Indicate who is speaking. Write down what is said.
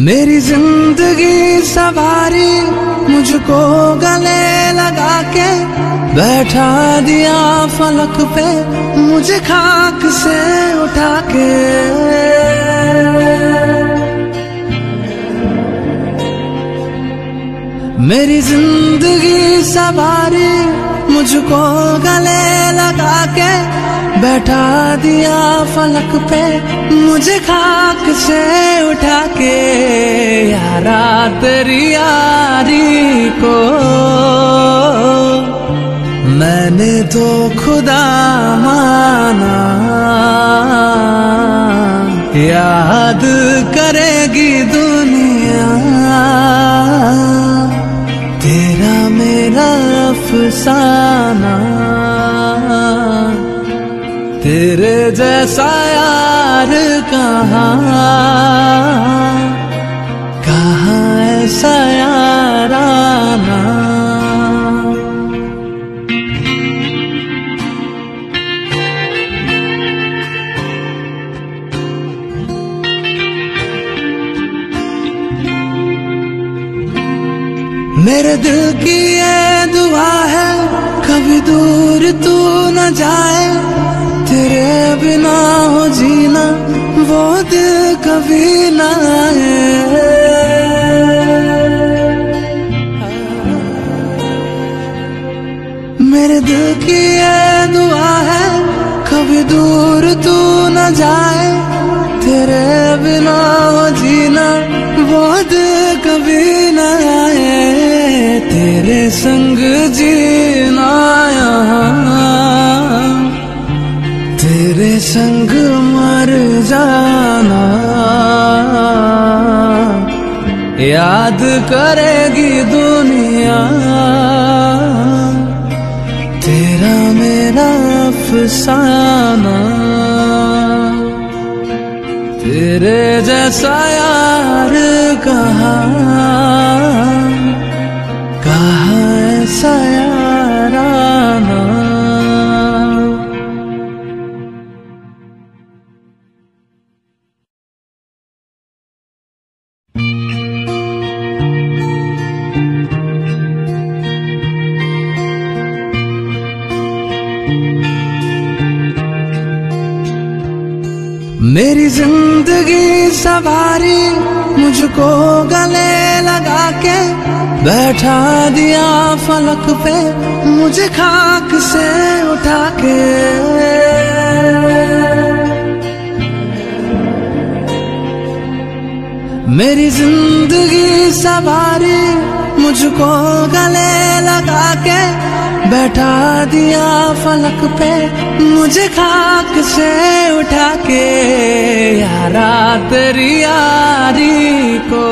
Speaker 1: मेरी जिंदगी सवारी मुझको गले लगा के बैठा दिया फलक पे मुझे खाक से उठा के। मेरी जिंदगी सवारी मुझको गले लगा के बैठा दिया फलक पे मुझे खाक से उठा के। यारा तेरी यारी को मैंने तो खुदा माना, याद करेगी दुनिया तेरा मेरा अफसाना। तेरे जैसा यार कहाँ ऐसा याराना। मेरे दिल की ये दुआ है कभी दूर तू न जाए, तेरे बिना हो जीना वो दिल कभी ना आए। मेरे दिल की ये दुआ है कभी दूर तू न जाए, तेरे बिना हो जीना वो दिल कभी ना आए। तेरे संग जीना यहाँ तेरे संग मर जाना, याद करेगी दुनिया तेरा मेरा अफसाना। तेरे जैसा यार कहाँ ऐसा याराना। मेरी जिंदगी सवारी मुझको गले लगा के बैठा दिया फलक पे मुझे खाक से उठा के। मेरी जिंदगी सवारी मुझको गले लगा के बैठा दिया फलक पे मुझे खाक से उठा के। यारा तेरी यारी को